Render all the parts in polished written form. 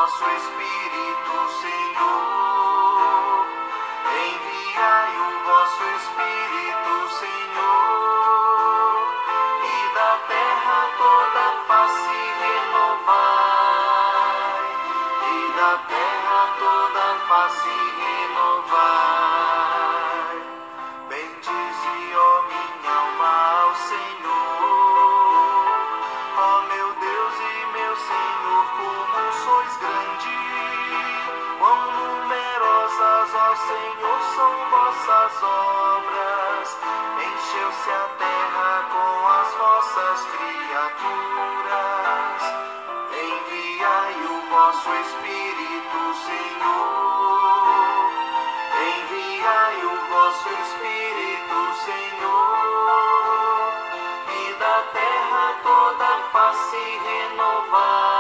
vosso Espírito, Senhor. Enviai o vosso Espírito, Senhor, e da terra toda face renovai, e da terra toda face renovai. Bendize, ó minha alma, ao Senhor, ó meu Deus e meu Senhor, como sois grande, quão numerosas, ó Senhor, são vossas obras. Encheu-se a terra com as vossas criaturas. Enviai o vosso Espírito, Senhor. Enviai o vosso Espírito, Senhor, e da terra toda face renovai,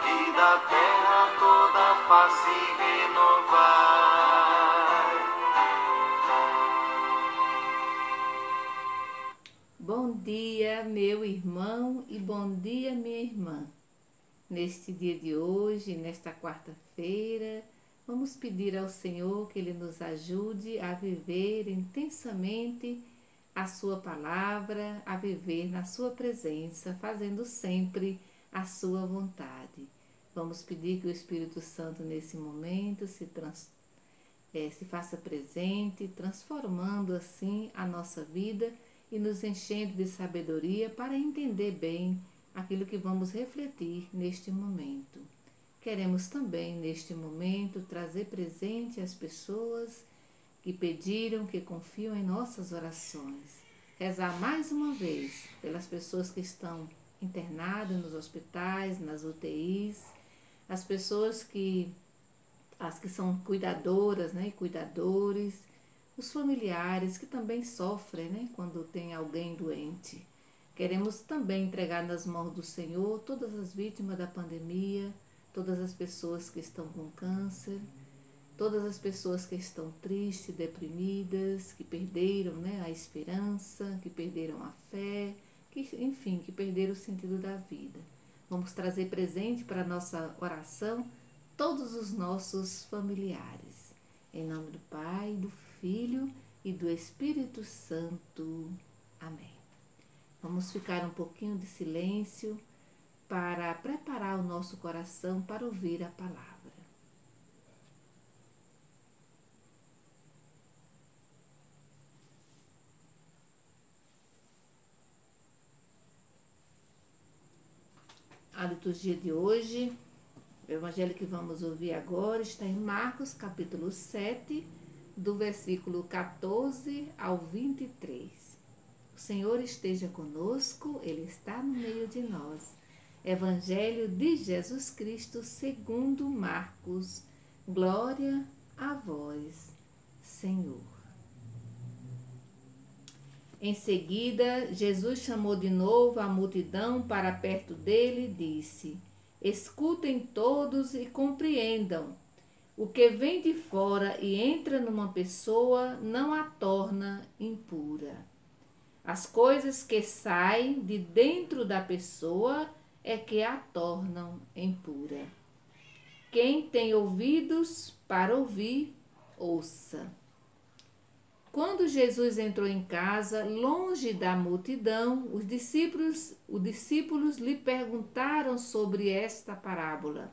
e da terra toda face renovai. Bom dia, meu irmão, e bom dia, minha irmã. Neste dia de hoje, nesta quarta-feira, vamos pedir ao Senhor que Ele nos ajude a viver intensamente a Sua palavra, a viver na Sua presença, fazendo sempre a Sua vontade. Vamos pedir que o Espírito Santo, nesse momento, se faça presente, transformando assim a nossa vida e nos enchendo de sabedoria para entender bem aquilo que vamos refletir neste momento. Queremos também, neste momento, trazer presente as pessoas que pediram, que confiam em nossas orações. Rezar mais uma vez pelas pessoas que estão internadas nos hospitais, nas UTIs, as pessoas as que são cuidadoras, né, e cuidadores, os familiares que também sofrem, né, quando tem alguém doente. Queremos também entregar nas mãos do Senhor todas as vítimas da pandemia, todas as pessoas que estão com câncer, todas as pessoas que estão tristes, deprimidas, que perderam, né, a esperança, que perderam a fé, que perderam o sentido da vida. Vamos trazer presente para a nossa oração todos os nossos familiares. Em nome do Pai, do Filho e do Espírito Santo. Amém. Vamos ficar um pouquinho de silêncio para preparar o nosso coração para ouvir a palavra. A liturgia de hoje, o evangelho que vamos ouvir agora, está em Marcos, capítulo 7, do versículo 14 ao 23. O Senhor esteja conosco, Ele está no meio de nós. Evangelho de Jesus Cristo segundo Marcos. Glória a vós, Senhor. Em seguida, Jesus chamou de novo a multidão para perto dele e disse: Escutem todos e compreendam. O que vem de fora e entra numa pessoa não a torna impura. As coisas que saem de dentro da pessoa é que a tornam impura. Quem tem ouvidos para ouvir, ouça. Quando Jesus entrou em casa, longe da multidão, os discípulos lhe perguntaram sobre esta parábola.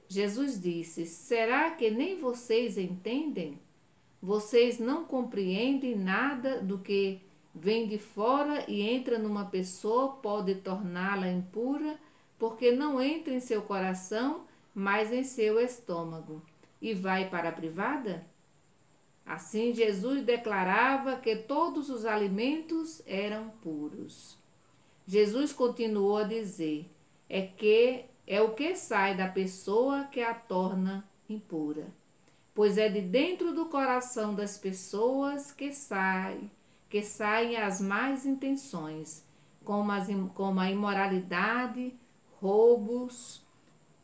Jesus disse: Será que nem vocês entendem? Vocês não compreendem nada do que vem de fora e entra numa pessoa, pode torná-la impura, porque não entra em seu coração, mas em seu estômago, e vai para a privada? Assim, Jesus declarava que todos os alimentos eram puros. Jesus continuou a dizer: é o que sai da pessoa que a torna impura. Pois é de dentro do coração das pessoas que saem as más intenções, como a imoralidade, roubos,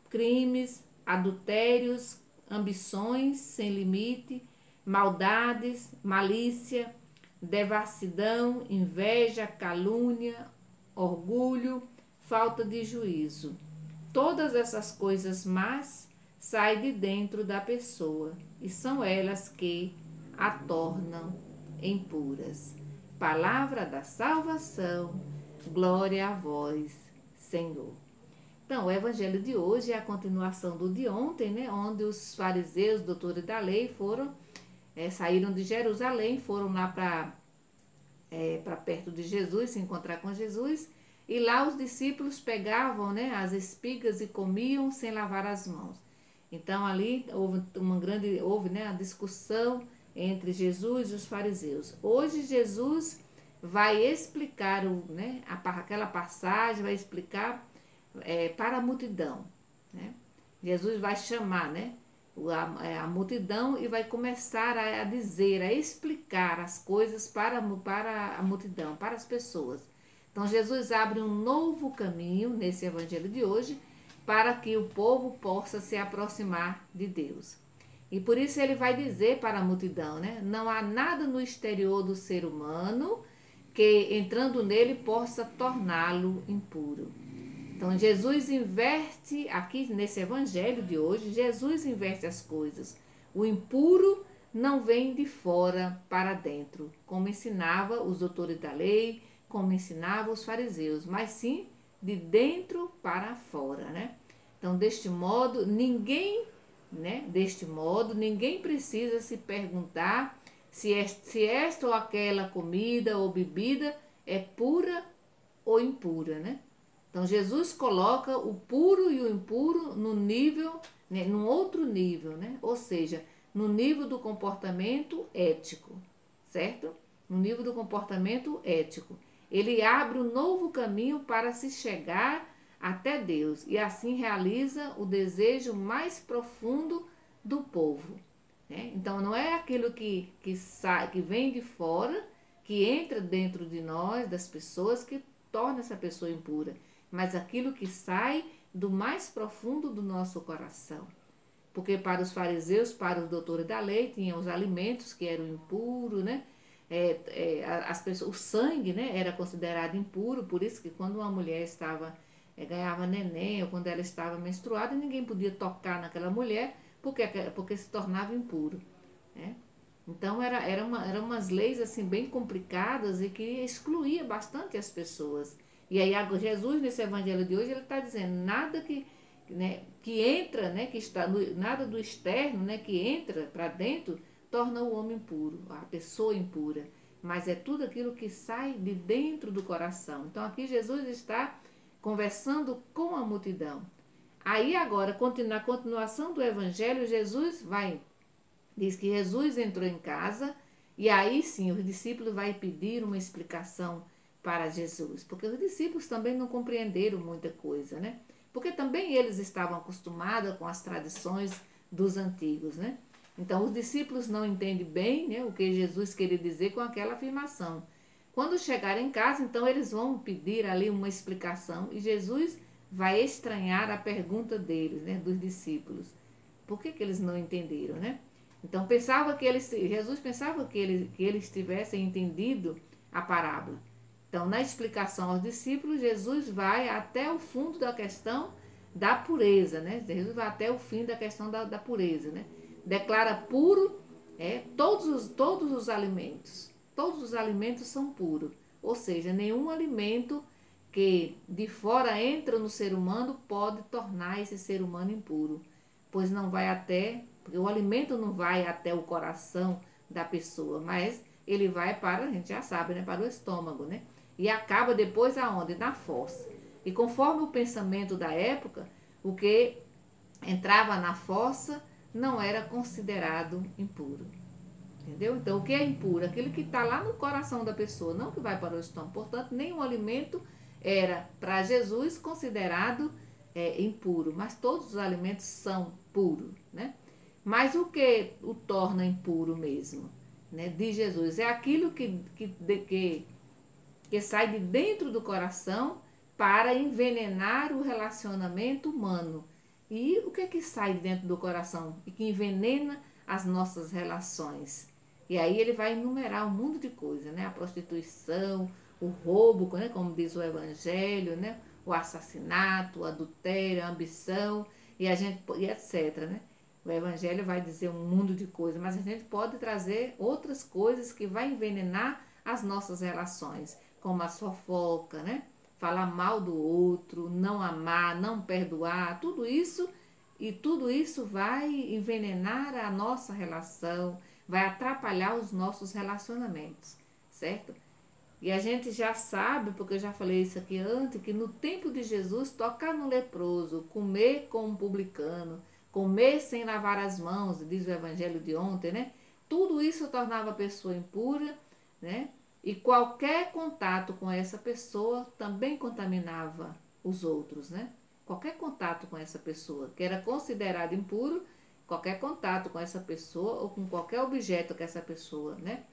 crimes, adultérios, ambições sem limite, maldades, malícia, devassidão, inveja, calúnia, orgulho, falta de juízo. todas essas coisas más saem de dentro da pessoa e são elas que a tornam impuras. Palavra da salvação, glória a vós, Senhor. Então, o evangelho de hoje é a continuação do de ontem, né? Onde os fariseus, doutores da lei, saíram de Jerusalém, foram lá para perto de Jesus, se encontrar com Jesus, e lá os discípulos pegavam, né, as espigas e comiam sem lavar as mãos. Então ali houve, né, a discussão entre Jesus e os fariseus. Hoje Jesus vai explicar, né, aquela passagem, vai explicar para a multidão, né? Jesus vai chamar, né, a multidão e vai começar a dizer, a explicar as coisas para a multidão, para as pessoas. Então Jesus abre um novo caminho nesse evangelho de hoje para que o povo possa se aproximar de Deus. E por isso ele vai dizer para a multidão, né? Não há nada no exterior do ser humano que entrando nele possa torná-lo impuro. Então Jesus inverte, aqui nesse evangelho de hoje, Jesus inverte as coisas. O impuro não vem de fora para dentro, como ensinava os doutores da lei, como ensinava os fariseus, mas sim de dentro para fora, né? Então, deste modo, ninguém precisa se perguntar se esta ou aquela comida ou bebida é pura ou impura, né? Então, Jesus coloca o puro e o impuro no nível, né, num outro nível, né? Ou seja, no nível do comportamento ético, certo? No nível do comportamento ético. Ele abre um novo caminho para se chegar até Deus e assim realiza o desejo mais profundo do povo, né? Então, não é aquilo que vem de fora, que entra dentro de nós, das pessoas, que torna essa pessoa impura, mas aquilo que sai do mais profundo do nosso coração. Porque para os fariseus, para os doutores da lei, tinham os alimentos que eram impuros, né? As pessoas, o sangue, né, era considerado impuro, por isso que quando uma mulher ganhava neném, ou quando ela estava menstruada, ninguém podia tocar naquela mulher, porque se tornava impuro, né? Então eram umas leis assim bem complicadas e que excluía bastante as pessoas. E aí Jesus, nesse evangelho de hoje, ele está dizendo, nada que entra, né, nada do externo, né, que entra para dentro, torna o homem impuro, a pessoa impura. Mas é tudo aquilo que sai de dentro do coração. Então aqui Jesus está conversando com a multidão. Aí agora, na continuação do evangelho, diz que Jesus entrou em casa e aí sim os discípulos vão pedir uma explicação para Jesus, porque os discípulos também não compreenderam muita coisa, né? Porque também eles estavam acostumados com as tradições dos antigos, né? Então os discípulos não entendem bem, né, o que Jesus queria dizer com aquela afirmação. Quando chegarem em casa, então eles vão pedir ali uma explicação e Jesus vai estranhar a pergunta deles, né, dos discípulos. Por que eles não entenderam, né? Então Jesus pensava que eles tivessem entendido a parábola. Então, na explicação aos discípulos, Jesus vai até o fundo da questão da pureza, né? Jesus vai até o fim da questão da pureza, né? Declara puro todos os alimentos. Todos os alimentos são puros. Ou seja, nenhum alimento que de fora entra no ser humano pode tornar esse ser humano impuro. Pois não vai porque o alimento não vai até o coração da pessoa, mas ele vai a gente já sabe, né? Para o estômago, né? E acaba depois aonde? Na fossa. E conforme o pensamento da época, o que entrava na fossa não era considerado impuro. Entendeu? Então, o que é impuro? Aquilo que está lá no coração da pessoa, não que vai para o estômago. Portanto, nenhum alimento era, para Jesus, considerado impuro. Mas todos os alimentos são puros, né? Mas o que o torna impuro mesmo, né, de Jesus? É aquilo que sai de dentro do coração para envenenar o relacionamento humano. E o que sai de dentro do coração e que envenena as nossas relações? E aí ele vai enumerar um mundo de coisas, né? A prostituição, o roubo, né? Como diz o evangelho, né? o assassinato, o adultério, a ambição e etc, né? O evangelho vai dizer um mundo de coisas, mas a gente pode trazer outras coisas que vai envenenar as nossas relações, como a fofoca, né? Falar mal do outro, não amar, não perdoar, tudo isso vai envenenar a nossa relação, vai atrapalhar os nossos relacionamentos, certo? E a gente já sabe, porque eu já falei isso aqui antes, que no tempo de Jesus, tocar no leproso, comer com um publicano, comer sem lavar as mãos, diz o evangelho de ontem, né? Tudo isso tornava a pessoa impura, né? E qualquer contato com essa pessoa também contaminava os outros, né? Qualquer contato com essa pessoa, que era considerado impuro, qualquer contato com essa pessoa ou com qualquer objeto que essa pessoa, né,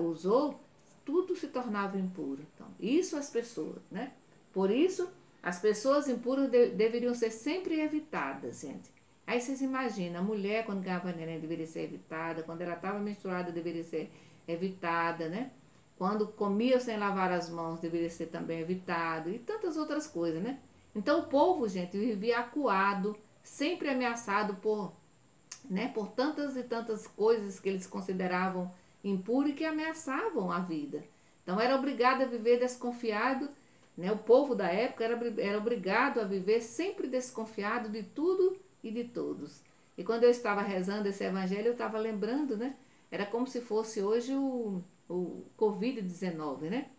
usou, tudo se tornava impuro. Então, isso as pessoas, né? Por isso, as pessoas impuras deveriam ser sempre evitadas, gente. Aí vocês imaginam, a mulher quando ganhava neném deveria ser evitada, quando ela estava menstruada deveria ser evitada, né? Quando comia sem lavar as mãos deveria ser também evitado e tantas outras coisas, né? Então o povo, gente, vivia acuado, sempre ameaçado por tantas e tantas coisas que eles consideravam impuras e que ameaçavam a vida. Então era obrigado a viver desconfiado, né? O povo da época era obrigado a viver sempre desconfiado de tudo e de todos. E quando eu estava rezando esse evangelho, eu estava lembrando, né? Era como se fosse hoje o Covid-19, né?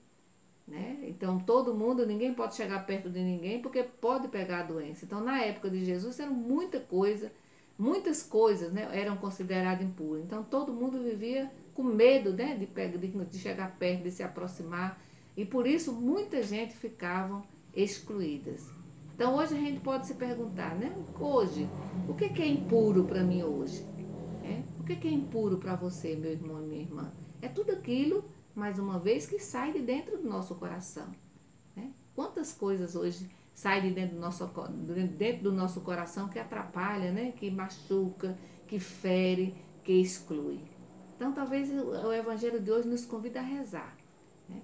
Então todo mundo, ninguém pode chegar perto de ninguém porque pode pegar a doença. Então na época de Jesus era muitas coisas, né, eram consideradas impuras. Então todo mundo vivia com medo, né, de chegar perto, de se aproximar. E por isso muita gente ficavam excluídas. Então hoje a gente pode se perguntar, né? Hoje, o que é impuro para mim hoje? O que é impuro para você, meu irmão e minha irmã? É tudo aquilo, mais uma vez, que sai de dentro do nosso coração. Né? Quantas coisas hoje saem de dentro do nosso coração que atrapalha, né? Que machuca, que fere, que exclui. Então, talvez o Evangelho de hoje nos convida a rezar. Né?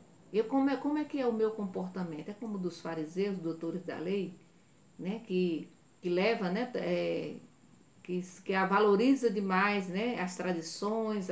Como é que é o meu comportamento? É como dos fariseus, doutores da lei, né? Que leva, né? Que a valoriza demais, né? As tradições,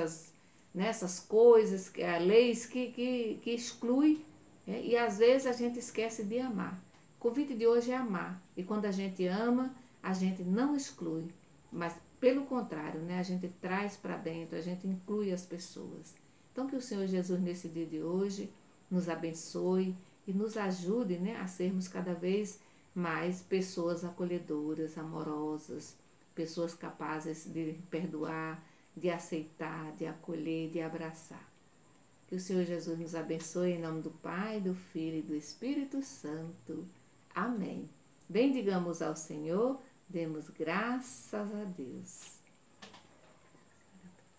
né? Essas coisas, leis que exclui, né? E às vezes a gente esquece de amar. O convite de hoje é amar. E quando a gente ama, a gente não exclui, mas pelo contrário, né? A gente traz para dentro, a gente inclui as pessoas. Então que o Senhor Jesus nesse dia de hoje nos abençoe e nos ajude, né, a sermos cada vez mais pessoas acolhedoras, amorosas, pessoas capazes de perdoar, de aceitar, de acolher, de abraçar. Que o Senhor Jesus nos abençoe em nome do Pai, do Filho e do Espírito Santo. Amém. Bendigamos ao Senhor, demos graças a Deus.